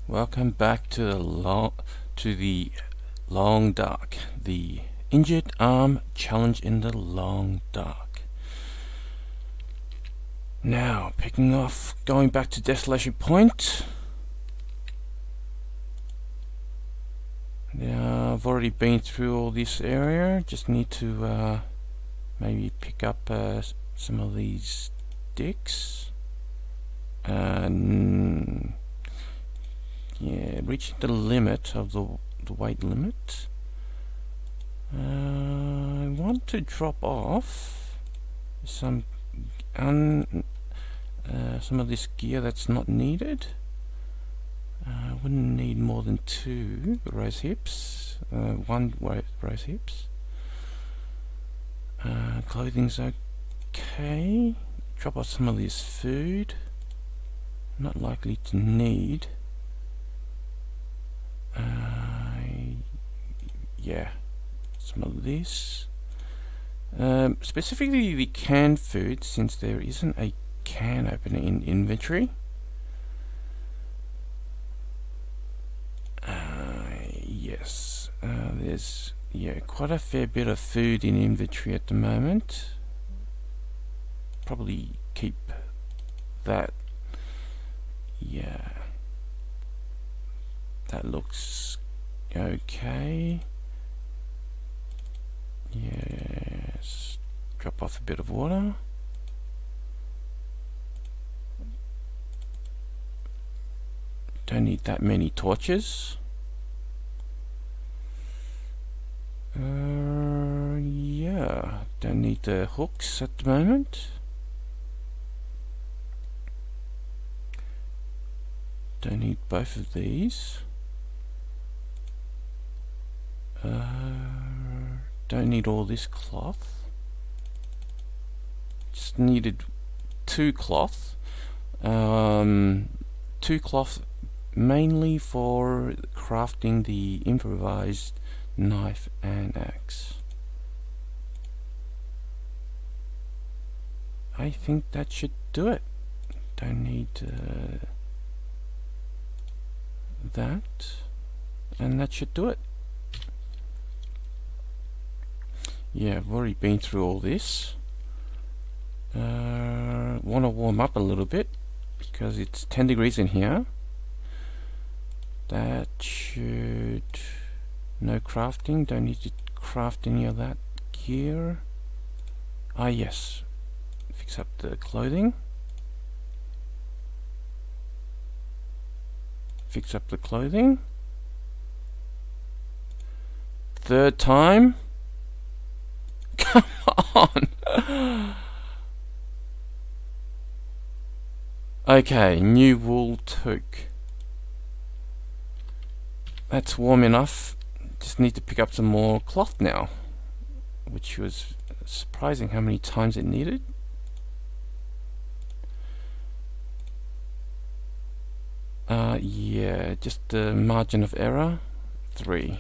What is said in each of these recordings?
Welcome back to the long dark, the injured arm challenge in the long dark. Now, picking off, going back to Desolation Point. Now, I've already been through all this area. Just need to maybe pick up some of these sticks. Yeah, reaching the limit of the weight limit. I want to drop off some of this gear that's not needed. I wouldn't need more than 2 rose hips, 1 rose hips. Clothing's okay. Drop off some of this food. Not likely to need. Yeah, some of this. Specifically the canned food, since there isn't a can opener in inventory. Yes, there's quite a fair bit of food in inventory at the moment. Probably keep that. Yeah, that looks okay. Yes, drop off a bit of water. Don't need that many torches. Yeah, don't need the hooks at the moment. Don't need both of these. Don't need all this cloth. Just needed 2 cloth. 2 cloth mainly for crafting the improvised knife and axe. I think that should do it. Don't need that, and that should do it. Yeah, I've already been through all this. Want to warm up a little bit because it's 10 degrees in here. That should... no crafting, don't need to craft any of that gear. Ah yes, fix up the clothing. Fix up the clothing. 3rd time. Come on. Okay, new wool toque. That's warm enough. Just need to pick up some more cloth now, which was surprising how many times it needed. Yeah, just the margin of error 3.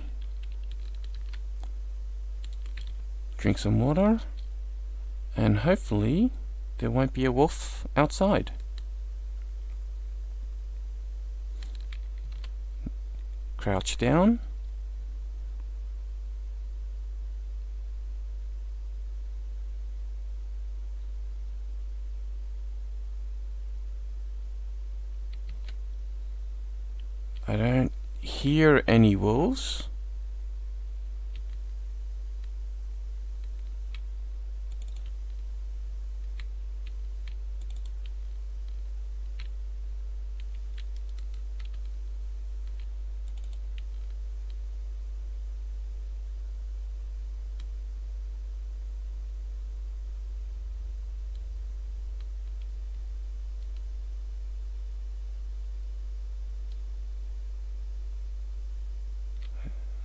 Drink some water, and hopefully there won't be a wolf outside. Crouch down. I don't hear any wolves.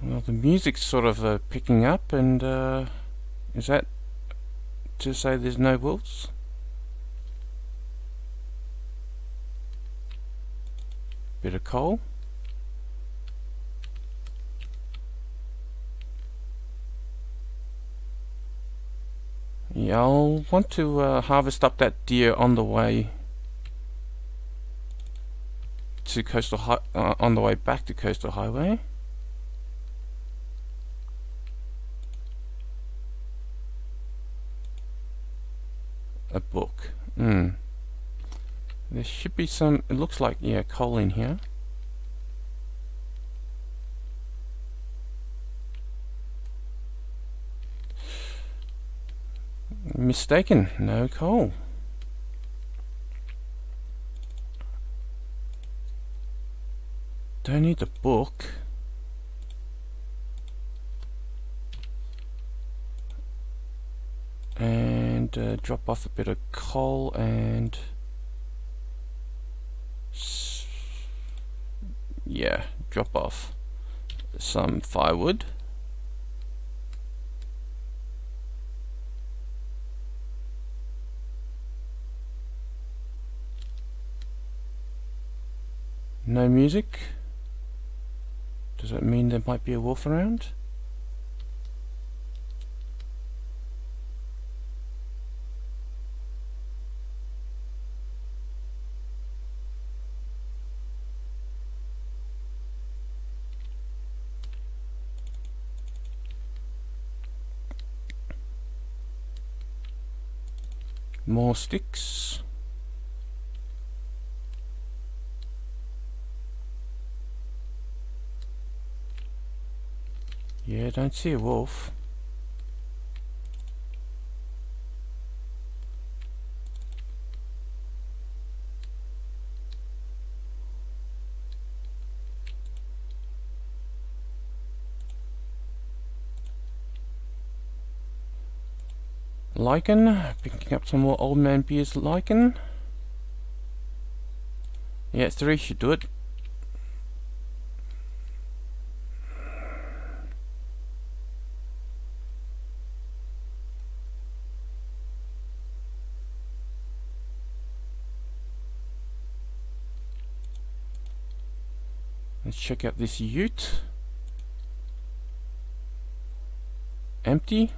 Well, the music's sort of picking up, and is that to say there's no wolves? Bit of coal. Yeah, I'll want to harvest up that deer on the way to Coastal on the way back to Coastal Highway. A book. There should be some. It looks like, yeah, coal in here. Mistaken. No coal. Don't need the book. And drop off a bit of coal and yeah, drop off some firewood. No music. Does that mean there might be a wolf around? More sticks. Yeah, don't see a wolf. Lichen, picking up some more Old Man Beer's lichen. Yeah, 3 should do it. Let's check out this ute. Empty.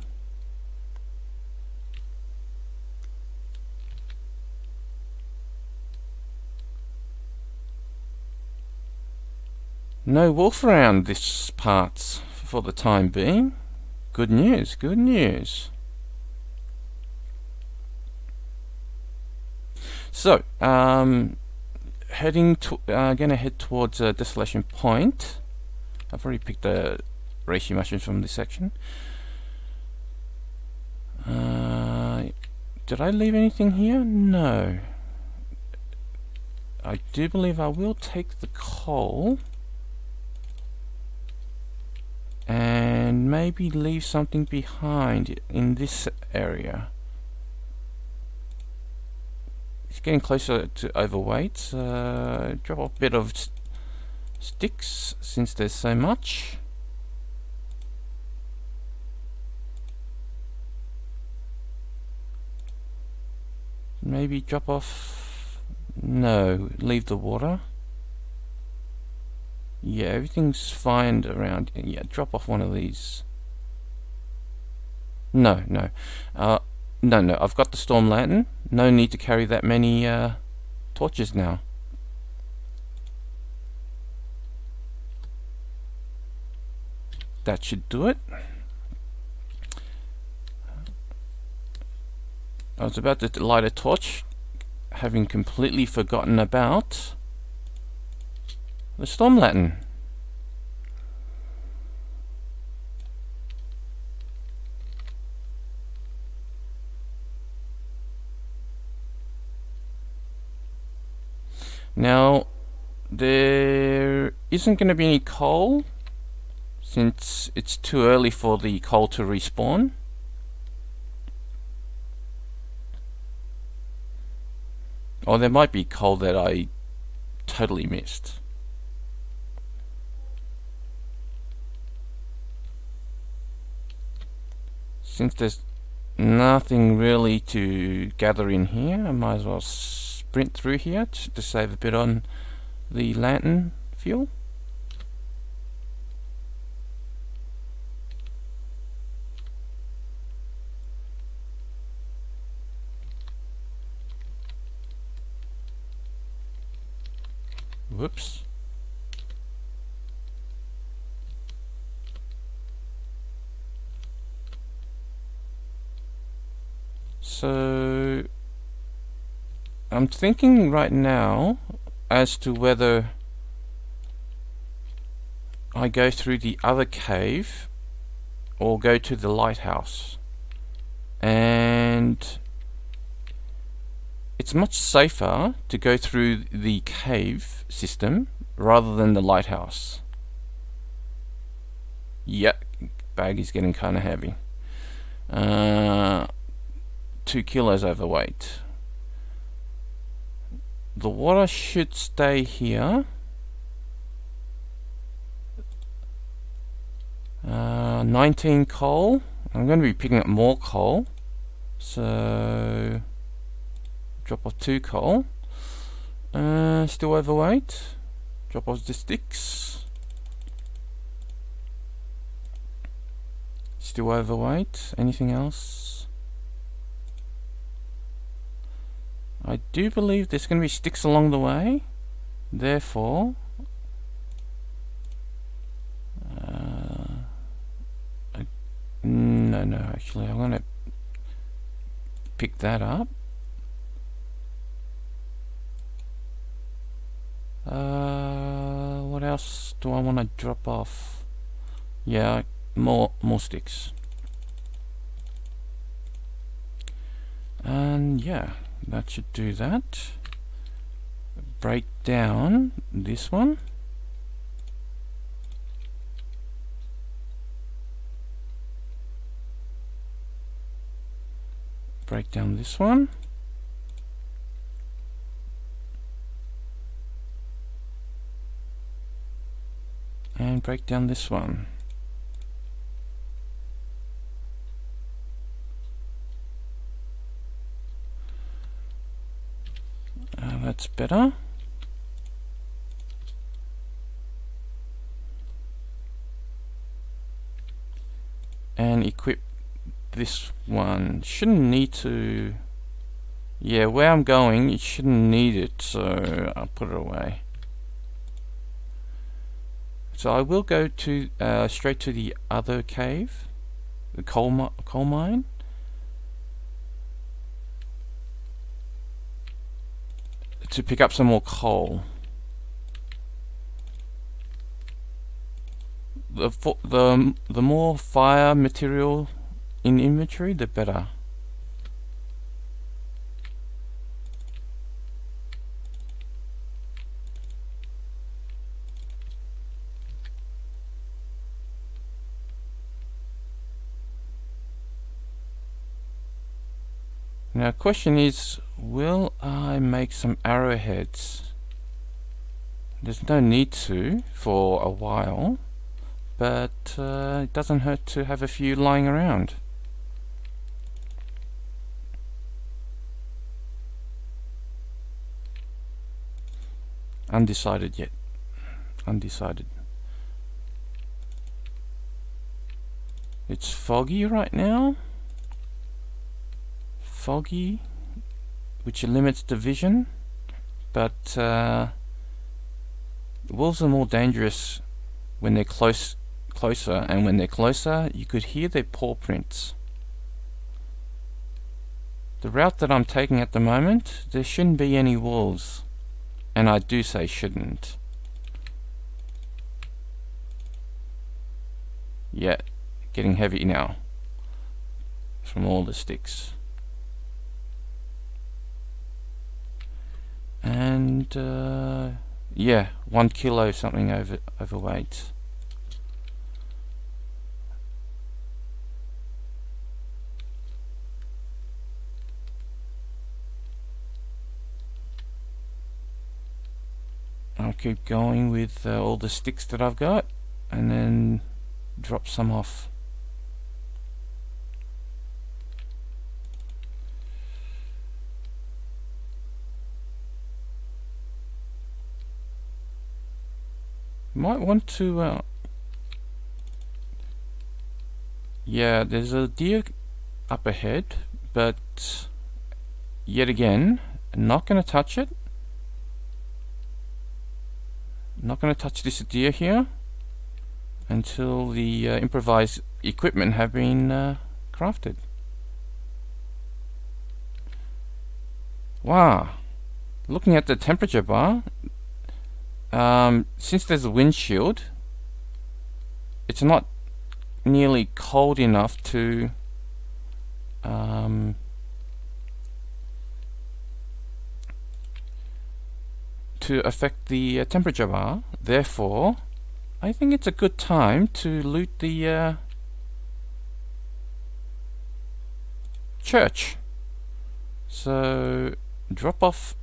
No wolf around this part for the time being. Good news, good news. So, heading to, gonna head towards Desolation Point. I've already picked the reishi mushrooms from this section. Did I leave anything here? No. I do believe I will take the coal and maybe leave something behind in this area. It's getting closer to overweight. Drop a bit of sticks since there's so much. Maybe drop off. No, leave the water. Yeah, everything's fine around. Yeah, drop off one of these. No. No, I've got the storm lantern. No need to carry that many torches now. That should do it. I was about to light a torch, having completely forgotten about the storm lantern. Now, there isn't going to be any coal since it's too early for the coal to respawn. Or there might be coal that I totally missed. Since there's nothing really to gather in here, I might as well sprint through here to save a bit on the lantern fuel. Whoops. So I'm thinking right now as to whether I go through the other cave or go to the lighthouse. And it's much safer to go through the cave system rather than the lighthouse. Yep, bag is getting kind of heavy. 2 kilos overweight. The water should stay here. 19 coal. I'm going to be picking up more coal, so drop off 2 coal. Still overweight. Drop off the sticks. Still overweight. Anything else? I do believe there's going to be sticks along the way. Therefore, no, actually, I'm going to pick that up. What else do I want to drop off? Yeah, more sticks. And yeah, that should do that. Break down this one. Break down this one. And break down this one. That's better. And equip this one. Shouldn't need to. Yeah, where I'm going, it shouldn't need it, so I'll put it away. So I will go to straight to the other cave, the coal mine. To pick up some more coal. The more fire material in inventory, the better. Now, question is, will I make some arrowheads? There's no need to for a while, but it doesn't hurt to have a few lying around. Undecided yet. Undecided. It's foggy right now. Foggy, which limits the vision, but wolves are more dangerous when they're closer, and when they're closer you could hear their paw prints. The route that I'm taking at the moment, there shouldn't be any wolves, and I do say shouldn't. Yeah, getting heavy now from all the sticks. And yeah, 1 kilo something overweight. I'll keep going with all the sticks that I've got, and then drop some off. Might want to yeah, there's a deer up ahead, but yet again, not going to touch it. not going to touch this deer here until the improvised equipment have been crafted. Wow, looking at the temperature bar, since there's a windshield, it's not nearly cold enough to affect the temperature bar. Therefore, I think it's a good time to loot the church. So drop off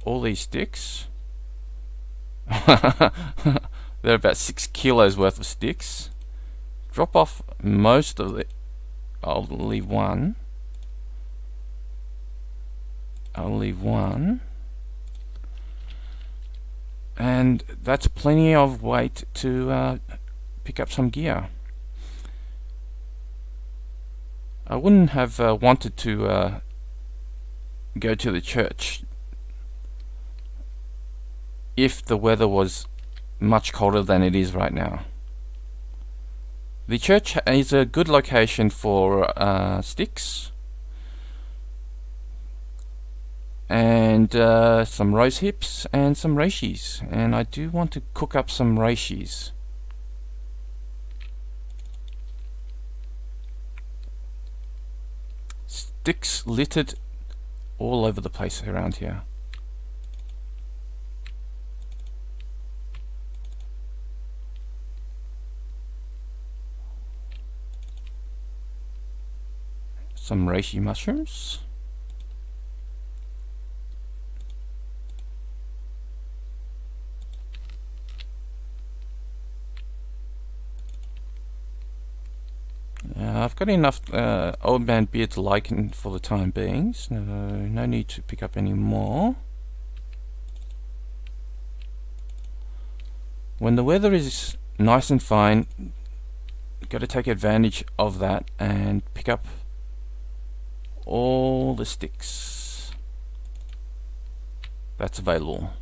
all these sticks. They're about 6 kilos worth of sticks. Drop off most of it. I'll leave one. And that's plenty of weight to pick up some gear. I wouldn't have wanted to go to the church if the weather was much colder than it is right now. The church is a good location for sticks and some rose hips and some reishis, and I do want to cook up some reishis. Sticks littered all over the place around here. Some reishi mushrooms. I've got enough old man beard lichen for the time being, so no need to pick up any more. When the weather is nice and fine, got to take advantage of that and pick up all the sticks that's available.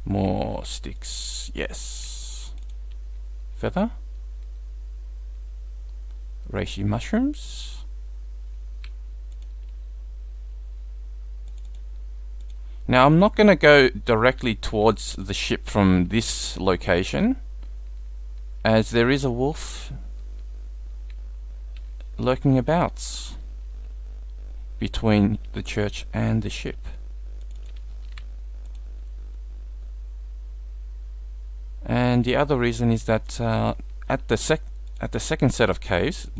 More sticks, yes. Feather. Reishi mushrooms. Now I'm not going to go directly towards the ship from this location, as there is a wolf lurking about between the church and the ship. And the other reason is that at the second set of caves,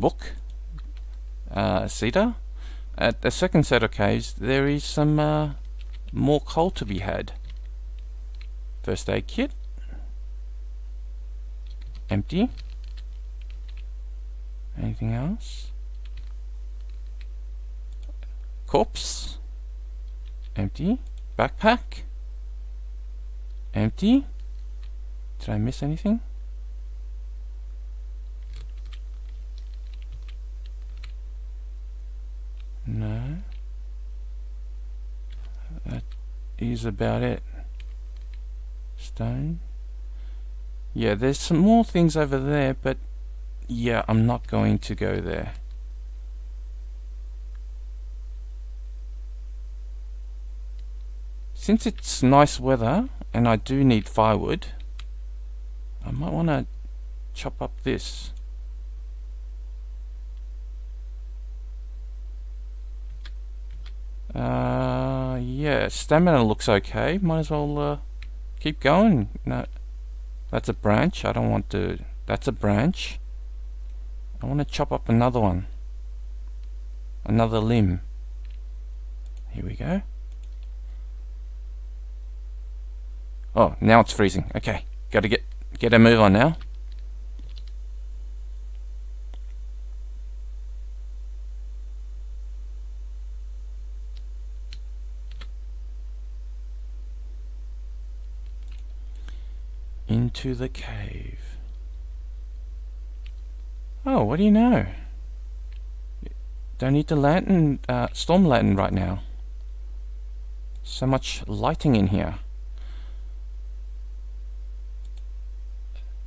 cedar, at the second set of caves there is some more coal to be had. First aid kit, empty. Anything else? Corpse, empty. Backpack, empty. Did I miss anything? No. That is about it. Stone. Yeah, there's some more things over there, but yeah, I'm not going to go there. Since it's nice weather and I do need firewood, I might want to chop up this. Yeah, stamina looks okay. Might as well keep going. No, that's a branch. I don't want to. That's a branch. I want to chop up another one. Another limb. Here we go. Oh, now it's freezing. Okay, gotta get a move on now. Into the cave. Oh, what do you know? Don't need the lantern, storm lantern right now. So much lighting in here.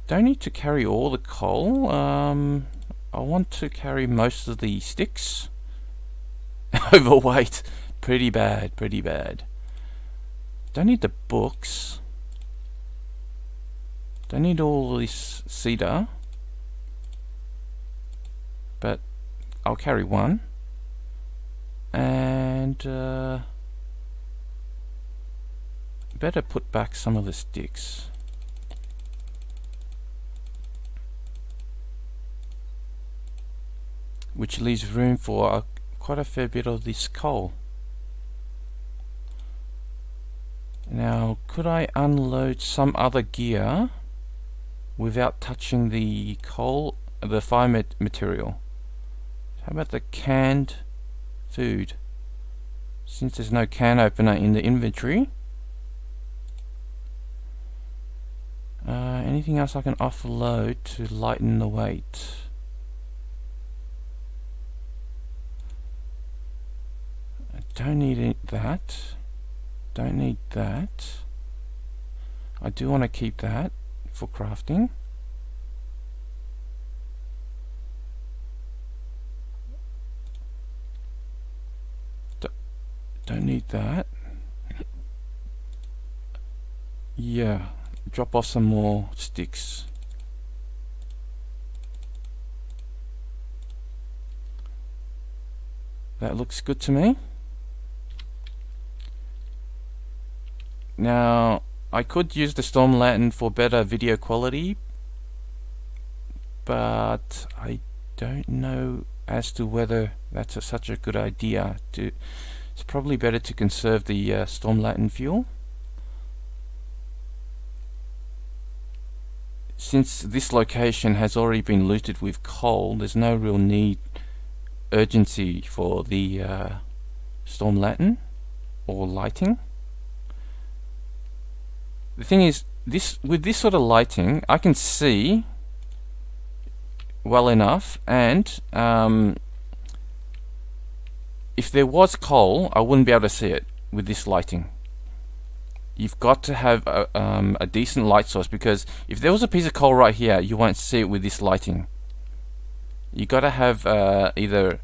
Don't need to carry all the coal. I want to carry most of the sticks. Overweight. Pretty bad, pretty bad. Don't need the books. Don't need all this cedar. But I'll carry one. And better put back some of the sticks. Which leaves room for quite a fair bit of this coal. Now, could I unload some other gear without touching the coal, the fire material? How about the canned food? Since there's no can opener in the inventory. Anything else I can offload to lighten the weight? I don't need that. Don't need that. I do want to keep that for crafting. Don't need that. Yeah, drop off some more sticks. That looks good to me. Now, I could use the storm lantern for better video quality, but I don't know as to whether that's such a good idea. It's probably better to conserve the storm lantern fuel. Since this location has already been looted with coal, there's no real urgency for the storm lantern or lighting. The thing is, with this sort of lighting, I can see well enough, and if there was coal, I wouldn't be able to see it with this lighting. You've got to have a decent light source, because if there was a piece of coal right here, you won't see it with this lighting. You got to have either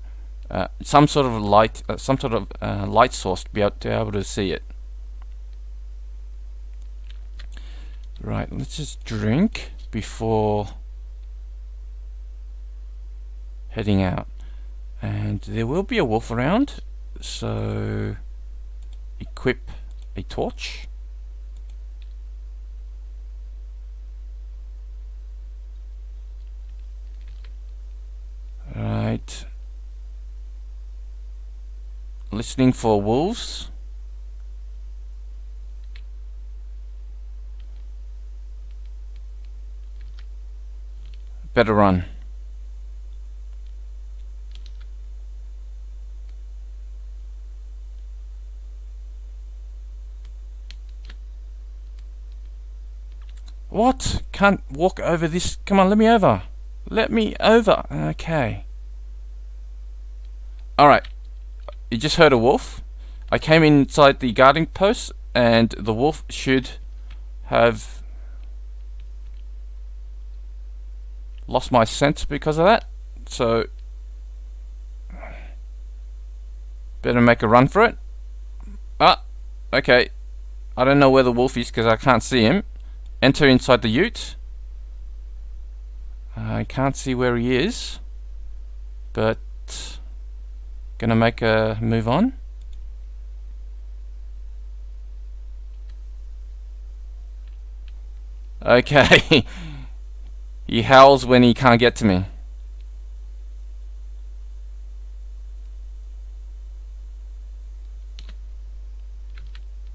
some sort of light, light source to be able to see it. Right, let's just drink before heading out. And there will be a wolf around, so equip a torch. Right. Listening for wolves. Better run. What? Can't walk over this. Come on, let me over. Let me over. Okay. Alright. You just heard a wolf. I came inside the guarding post, and the wolf should have lost my scent because of that. So better make a run for it. Ah, okay. I don't know where the wolf is because I can't see him. Enter inside the ute. I can't see where he is, but gonna make a move on. Okay. He howls when he can't get to me.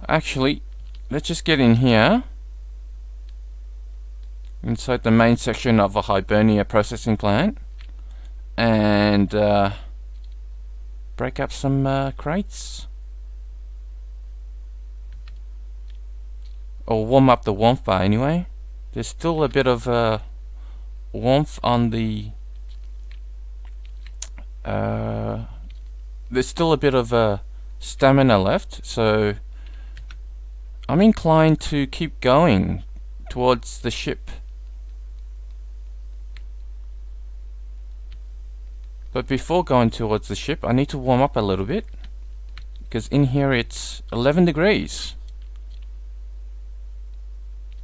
Actually, let's just get in here. Inside the main section of a Hibernia processing plant. And break up some crates. Or warm up the warmth bar anyway. There's still a bit of warmth on the there's still a bit of stamina left, so I'm inclined to keep going towards the ship. But before going towards the ship, I need to warm up a little bit, because in here it's 11 degrees.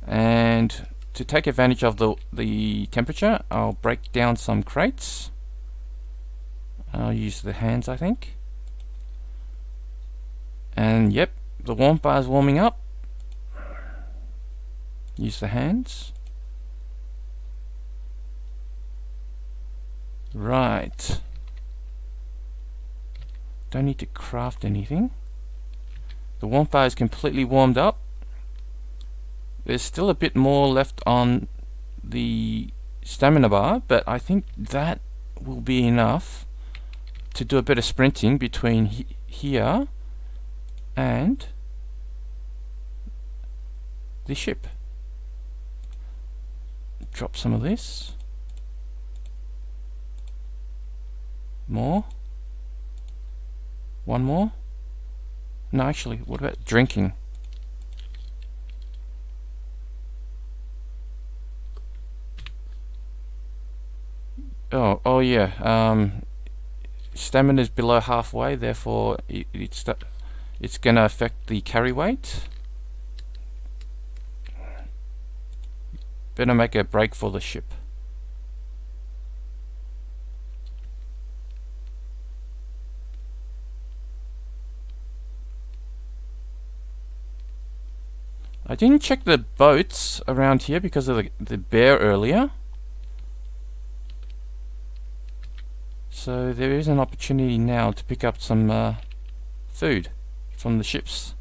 And to take advantage of the temperature, I'll break down some crates. I'll use the hands, I think. And yep, the warmth bar is warming up. Use the hands. Right. Don't need to craft anything. The warmth bar is completely warmed up. There's still a bit more left on the stamina bar, but I think that will be enough to do a bit of sprinting between here and the ship. Drop some of this. More. One more. No, actually, what about drinking? Oh yeah. Stamina is below halfway, therefore it's going to affect the carry weight. Better make a break for the ship. I didn't check the boats around here because of the bear earlier. So there is an opportunity now to pick up some food from the ships.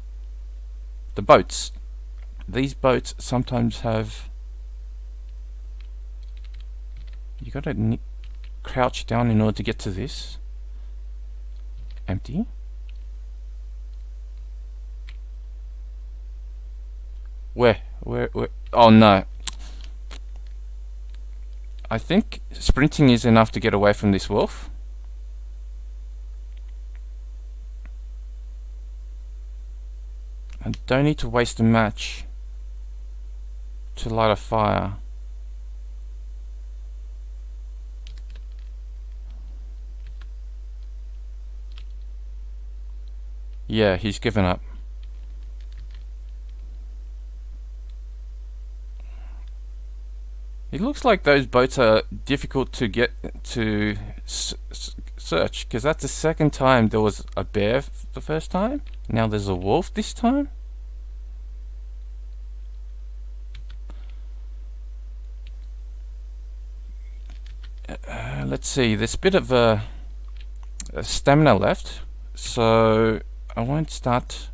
The boats. These boats sometimes have... You gotta crouch down in order to get to this. Empty. Where? Oh no. I think sprinting is enough to get away from this wolf. I don't need to waste a match to light a fire. Yeah, he's given up. It looks like those boats are difficult to get to search, because that's the second time there was a bear the first time. Now there's a wolf this time. Let's see, there's a bit of a stamina left, so I won't start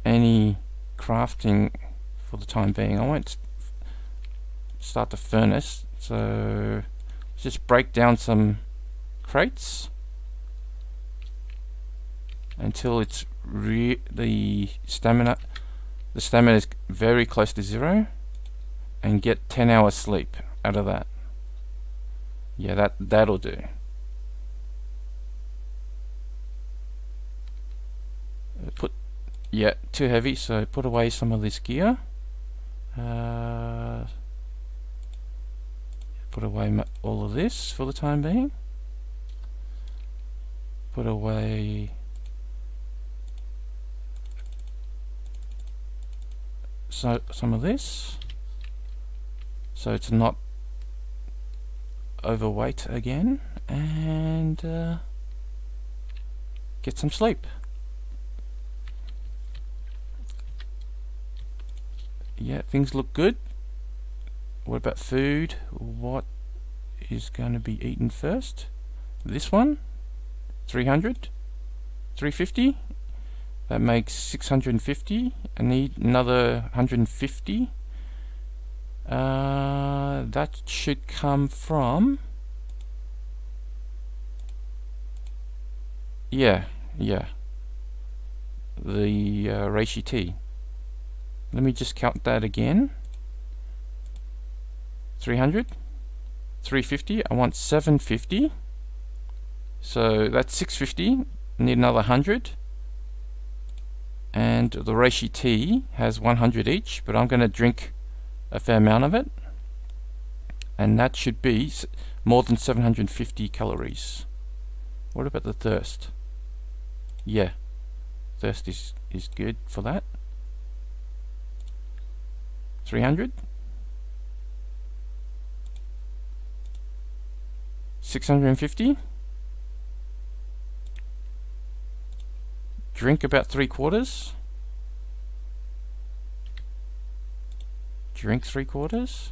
any crafting for the time being. I won't start the furnace, so let's just break down some crates until it's the stamina is very close to zero, and get 10 hours sleep out of that. Yeah, that'll do. Yeah, too heavy, so put away some of this gear. Put away all of this for the time being. Put away some of this, so it's not overweight again, and get some sleep. Yeah, things look good. What about food? What is going to be eaten first? This one, 300, 350. That makes 650. I need another 150. That should come from... Yeah. The reishi tea. Let me just count that again. 300, 350. I want 750. So that's 650. Need another 100. And the reishi tea has 100 each, but I'm going to drink a fair amount of it, and that should be more than 750 calories. What about the thirst? Yeah, thirst is good for that. 300, 650. Drink about 3/4. Drink 3/4.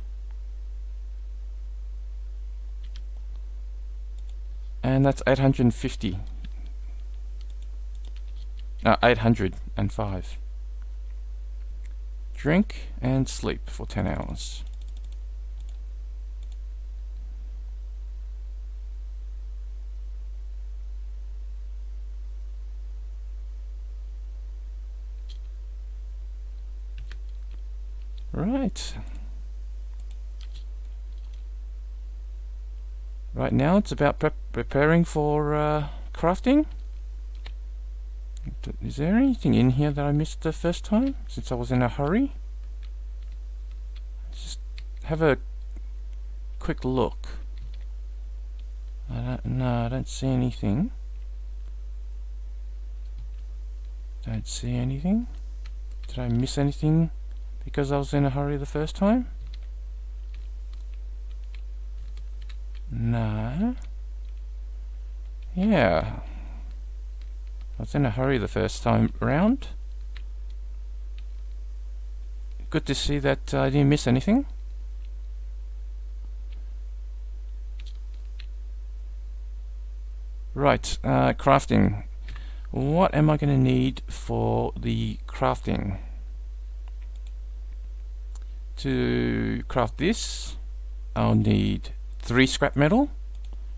And that's 850. 805. Drink and sleep for 10 hours. Right. Right now it's about preparing for crafting. Is there anything in here that I missed the first time, since I was in a hurry? Just have a quick look. I don't see anything. Don't see anything. Did I miss anything because I was in a hurry the first time? No. Yeah. I was in a hurry the first time round. Good to see that I didn't miss anything. Right, crafting. What am I going to need for the crafting? To craft this, I'll need 3 scrap metal.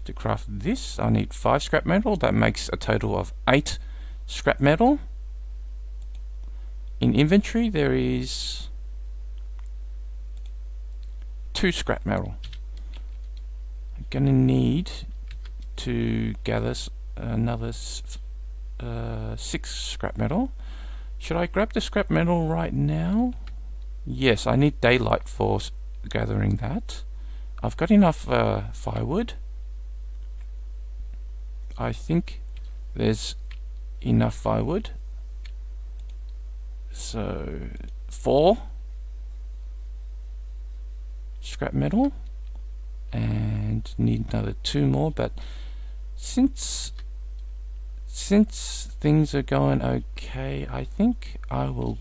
To craft this, I need 5 scrap metal. That makes a total of 8 scrap metal. In inventory, there is 2 scrap metal. I'm going to need to gather another 6 scrap metal. Should I grab the scrap metal right now? Yes, I need daylight for gathering that. I've got enough firewood. I think there's enough firewood. So 4 scrap metal, and need another 2 more, but since things are going okay, I think I will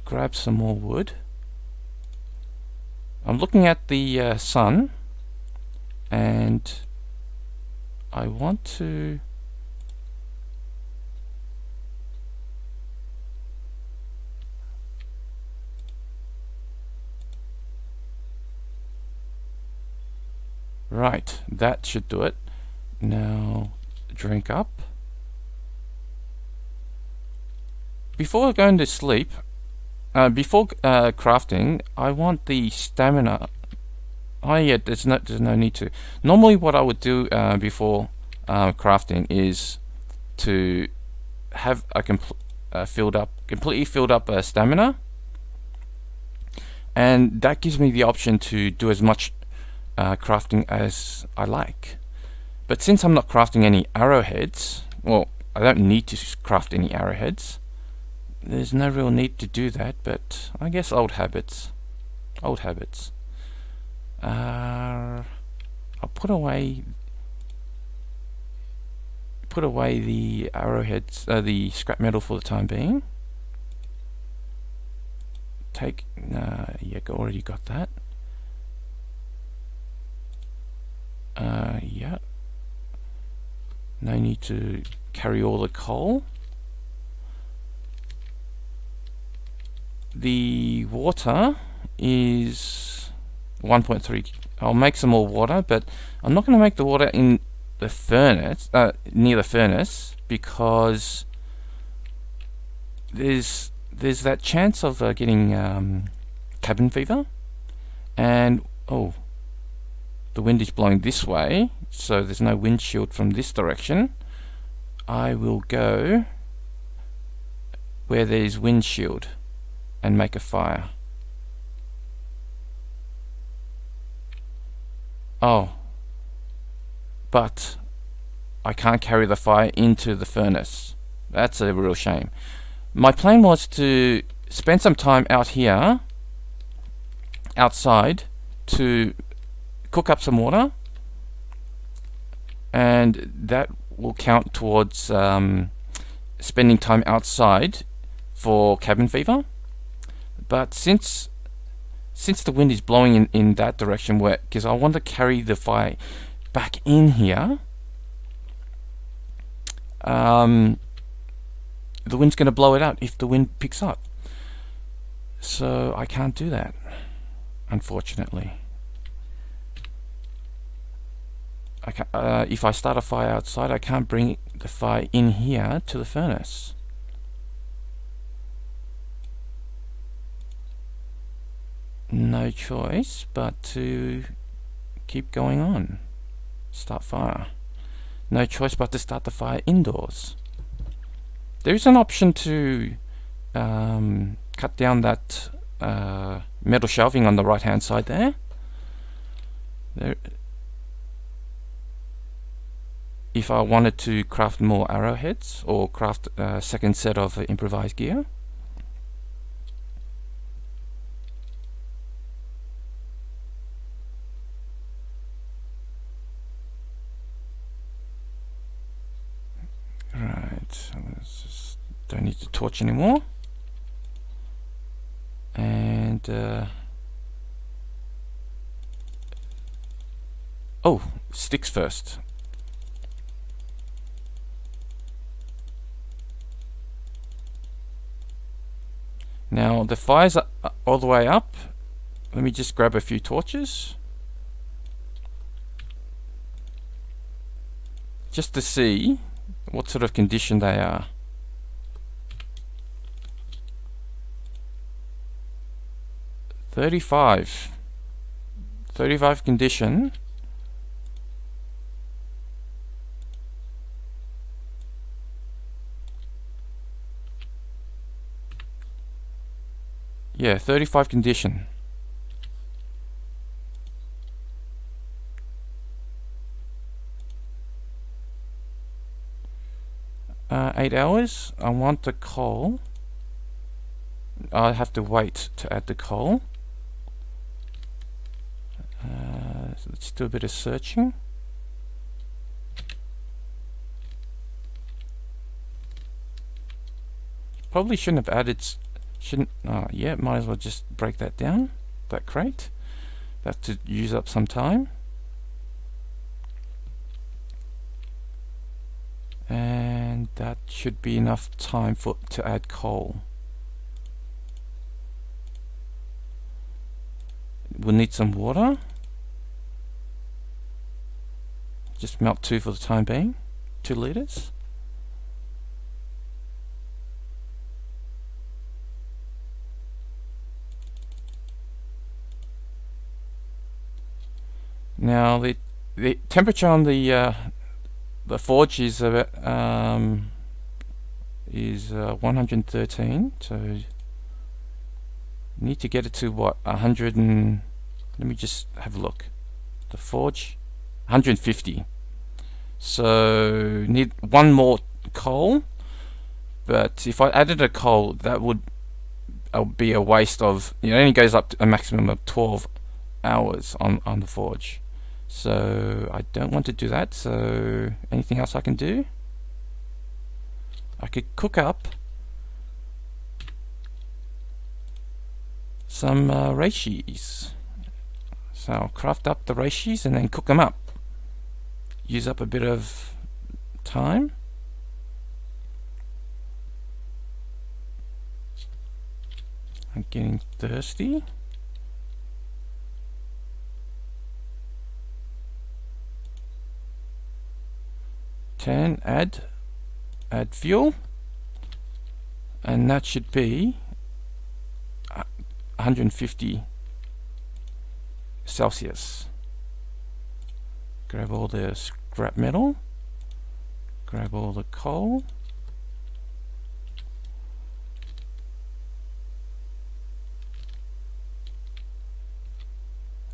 grab some more wood. I'm looking at the sun, and I want to right, that should do it. Now drink up. Before going to sleep, before crafting, I want the stamina. Oh yeah, there's no need to. Normally what I would do before crafting is to have a completely filled up stamina, and that gives me the option to do as much crafting as I like. But since I'm not crafting any arrowheads, well, I don't need to craft any arrowheads. There's no real need to do that, but I guess old habits. Old habits. I'll put away the arrowheads, the scrap metal for the time being. Take, yeah, already got that. Yeah. No need to carry all the coal. The water is 1.3. I'll make some more water, but I'm not going to make the water in the furnace, near the furnace, because there's that chance of getting cabin fever, and oh, the wind is blowing this way, so there's no windshield from this direction, I will go where there's windshield and make a fire. Oh, but I can't carry the fire into the furnace. That's a real shame. My plan was to spend some time out here, outside, to cook up some water, and that will count towards spending time outside for cabin fever. But since the wind is blowing in that direction, because I want to carry the fire back in here, the wind's going to blow it out if the wind picks up. So I can't do that, unfortunately. If I start a fire outside, I can't bring the fire in here to the furnace. No choice but to keep going on. Start fire. No choice but to start the fire indoors. There is an option to cut down that metal shelving on the right hand side there. If I wanted to craft more arrowheads or craft a second set of improvised gear. Right, let's just, don't need the torch anymore. And oh, sticks first. Now the fire's all the way up. Let me just grab a few torches just to see what sort of condition they are. "35 condition." Yeah, 35 condition. Eight hours. I want the coal. I have to wait to add the coal. Let's do a bit of searching. Probably shouldn't have added. Yeah, might as well just break that down. That crate. That to use up some time. And that should be enough time to add coal. We'll need some water. Just melt 2 for the time being. 2 liters. Now the temperature on the forge is about 113, so you need to get it to what, 100 and let me just have a look. The forge 150. So need one more coal, but if I added a coal, that would be a waste of. It only goes up to a maximum of 12 hours on the forge. So I don't want to do that. So anything else I can do? I could cook up some reishis. So I'll craft up the reishis and then cook them up. Use up a bit of time. I'm getting thirsty. Add fuel, and that should be 150 Celsius. Grab all the scrap metal. Grab all the coal.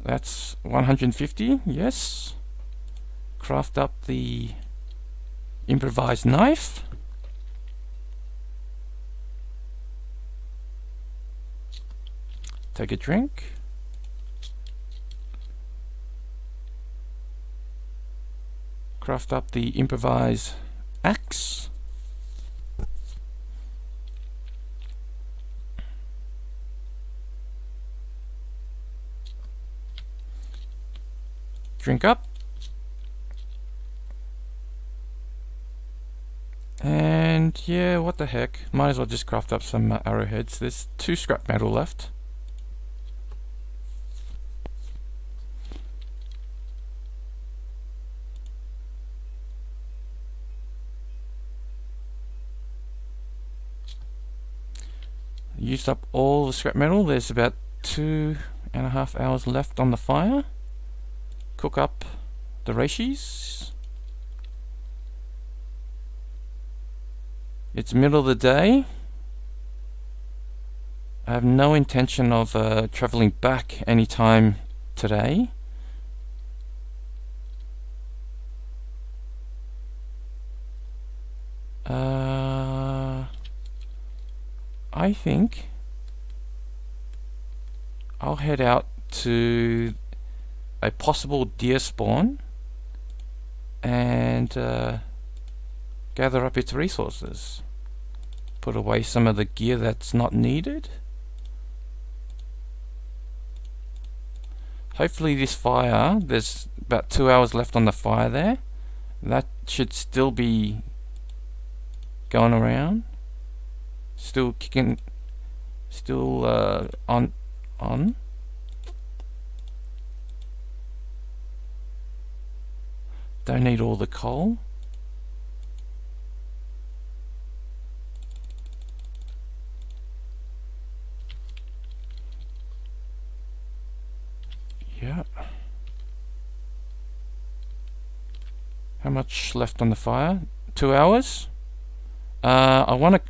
That's 150, yes. Craft up the improvised knife. Take a drink. Craft up the improvised axe. Drink up. And yeah, what the heck, might as well just craft up some arrowheads. There's 2 scrap metal left. Used up all the scrap metal. There's about 2.5 hours left on the fire. Cook up the reishis. It's middle of the day. I have no intention of traveling back anytime today. I think I'll head out to a possible deer spawn and gather up its resources. Put away some of the gear that's not needed. Hopefully this fire, there's about 2 hours left on the fire there. That should still be going around. Still kicking, still on. Don't need all the coal. Yeah. How much left on the fire? 2 hours. I want to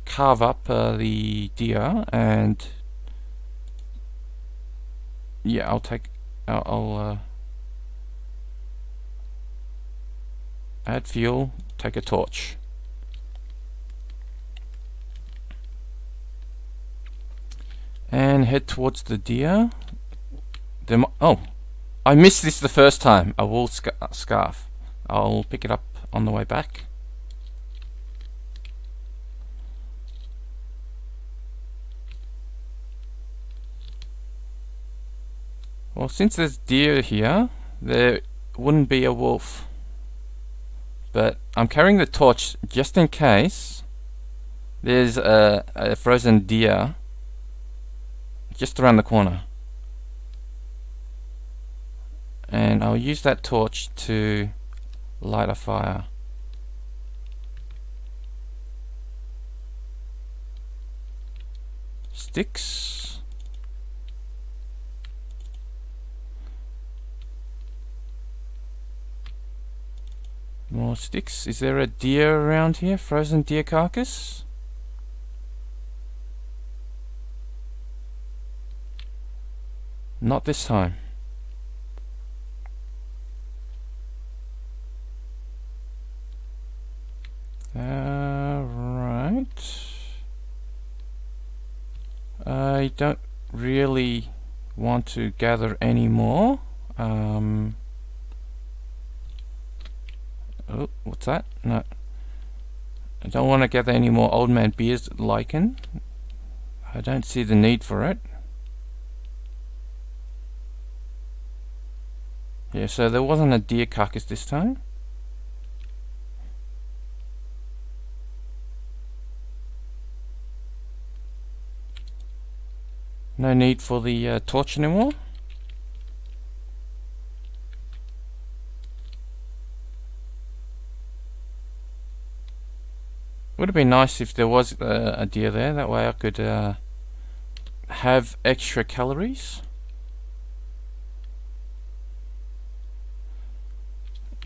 carve up the deer, and yeah, I'll add fuel, take a torch. And head towards the deer. Oh, I missed this the first time. A wool scarf. I'll pick it up on the way back. Well, since there's deer here, there wouldn't be a wolf. But I'm carrying the torch just in case there's a frozen deer just around the corner. And I'll use that torch to light a fire. Sticks. More sticks. Is there a deer around here? Frozen deer carcass? Not this time. Right. I don't really want to gather any more. Oh, what's that? No. I don't want to gather any more Old Man Beer's lichen. I don't see the need for it. Yeah, so there wasn't a deer carcass this time. No need for the torch anymore. Would have been nice if there was a deer there. That way I could have extra calories.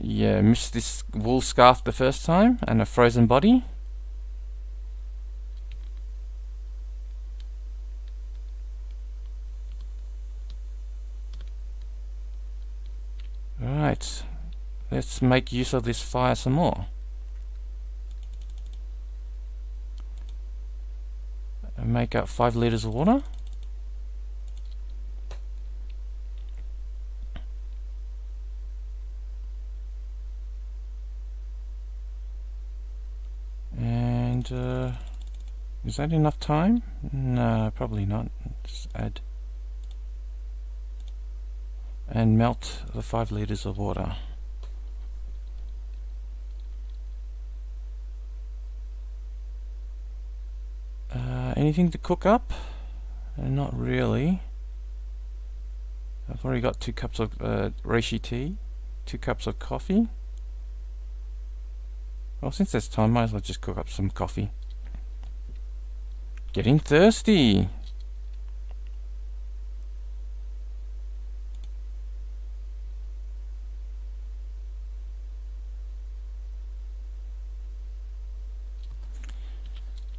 yeah, missed this wool scarf the first time and a frozen body. Right, let's make use of this fire some more. And make up 5 liters of water. And is that enough time? No, probably not. Just add and melt the 5 liters of water. Anything to cook up? Not really. I've already got 2 cups of reishi tea, 2 cups of coffee. Well, since there's time, might as well just cook up some coffee. Getting thirsty.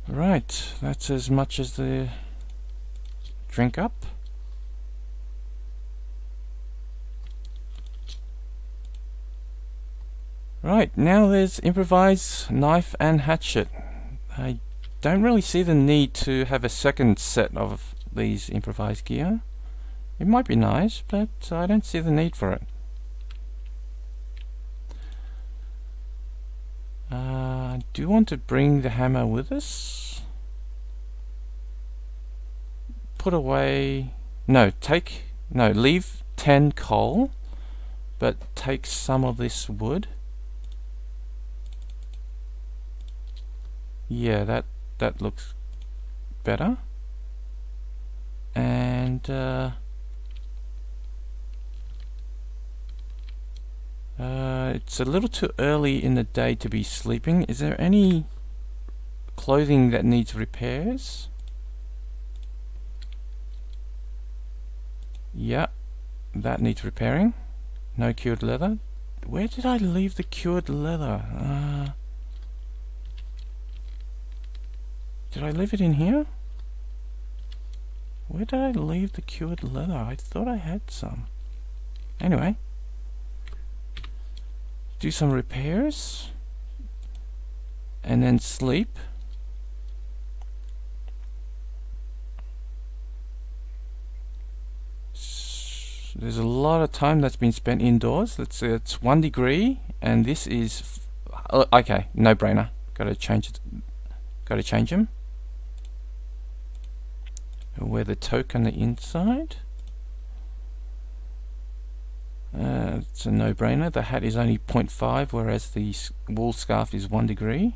Right, that's as much as the drink up. Right, now there's improvise knife and hatchet. I don't really see the need to have a second set of these improvised gear. It might be nice, but I don't see the need for it. I do want to bring the hammer with us. Put away... leave 10 coal, but take some of this wood. Yeah, that looks better. And it's a little too early in the day to be sleeping. Is there any clothing that needs repairs? Yeah, that needs repairing. No cured leather. Where did I leave the cured leather? Did I leave it in here? Where did I leave the cured leather? I thought I had some. Anyway, do some repairs and then sleep. There's a lot of time that's been spent indoors. Let's say it's 1 degree, and this is okay. No brainer. Got to change it. Got to change them. Wear the toque on the inside. It's a no-brainer. The hat is only 0.5, whereas the wool scarf is 1 degree.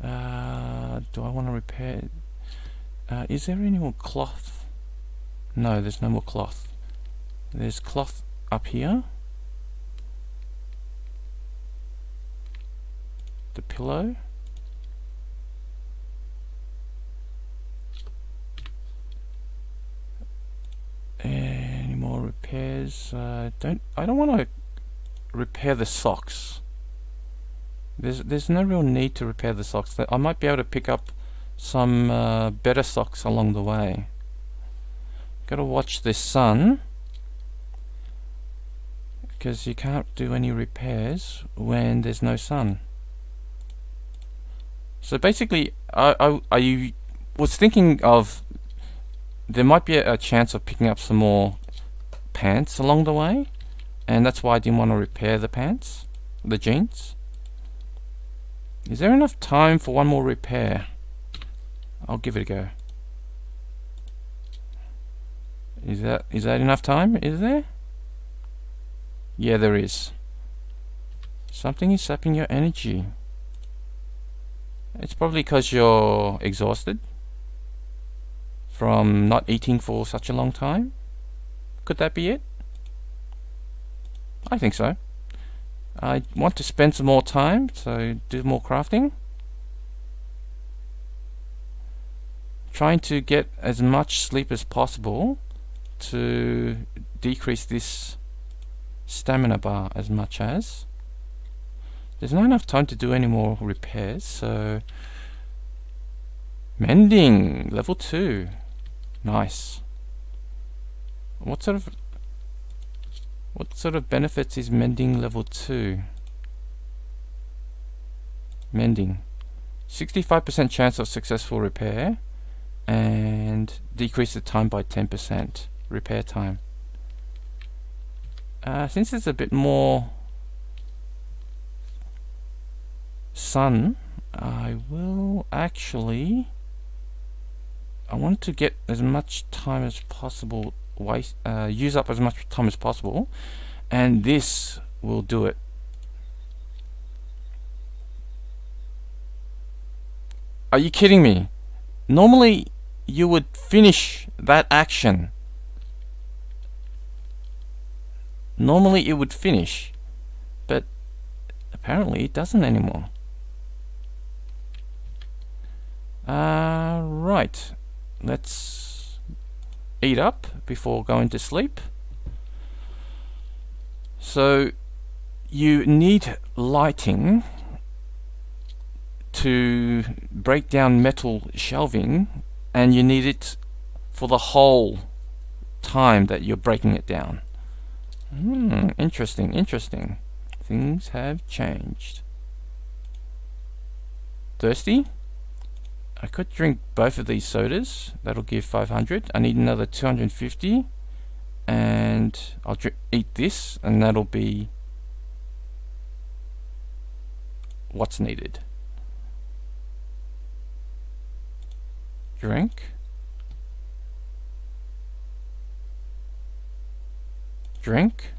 Do I want to repair? Is there any more cloth? No, there's no more cloth. There's cloth up here. The pillow. Any more repairs? I don't want to repair the socks. There's no real need to repair the socks. I might be able to pick up some better socks along the way. Got to watch the sun, because you can't do any repairs when there's no sun. So basically, I was thinking of there might be a chance of picking up some more pants along the way, and that's why I didn't want to repair the pants, the jeans. Is there enough time for one more repair? I'll give it a go. Is that enough time? Is there? Yeah, there is. Something is sapping your energy. It's probably because you're exhausted from not eating for such a long time. Could that be it? I think so. I want to spend some more time, so do more crafting. Trying to get as much sleep as possible to decrease this stamina bar as much as. there's not enough time to do any more repairs, so mending level 2. Nice. What sort of benefits is mending level 2? Mending. 65% chance of successful repair and decrease the time by 10%. Repair time. Since it's a bit more sun, I will actually, I want to get as much time as possible, use up as much time as possible, and this will do it. Are you kidding me? Normally you would finish that action. Normally it would finish, but apparently it doesn't anymore. Right, let's eat up before going to sleep. So you need lighting to break down metal shelving, and you need it for the whole time that you're breaking it down. Interesting, interesting. Things have changed. Thirsty? I could drink both of these sodas. That'll give 500. I need another 250, and I'll eat this, and that'll be what's needed. Drink. Drink.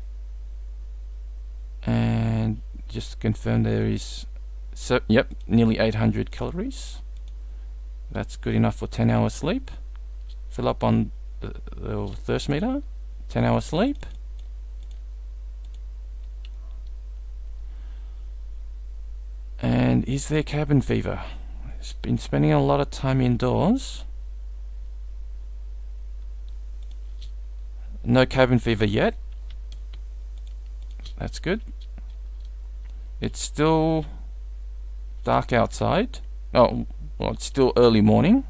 And just to confirm, there is, so yep, nearly 800 calories. That's good enough for 10 hours sleep. Fill up on the thirst meter. 10 hours sleep. And is there cabin fever? It's been spending a lot of time indoors. No cabin fever yet. That's good. It's still dark outside. Oh, well, it's still early morning.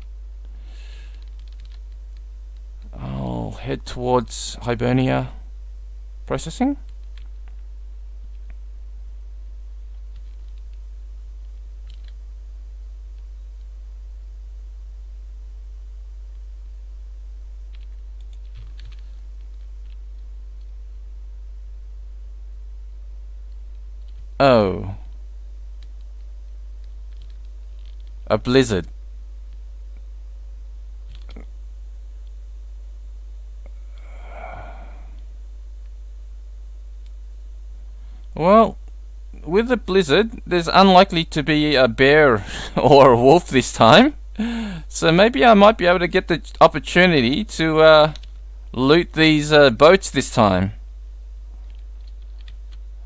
I'll head towards Hibernia processing. Oh. A blizzard. Well, with a blizzard, there's unlikely to be a bear or a wolf this time. So maybe I might be able to get the opportunity to loot these boats this time.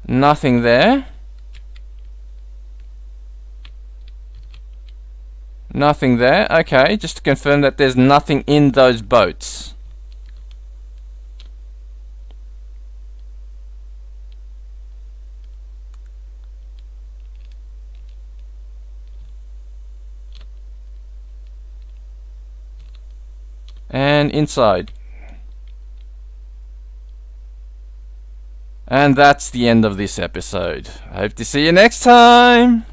Nothing there. Nothing there. Okay, just to confirm that there's nothing in those boats. And inside. And that's the end of this episode. I hope to see you next time.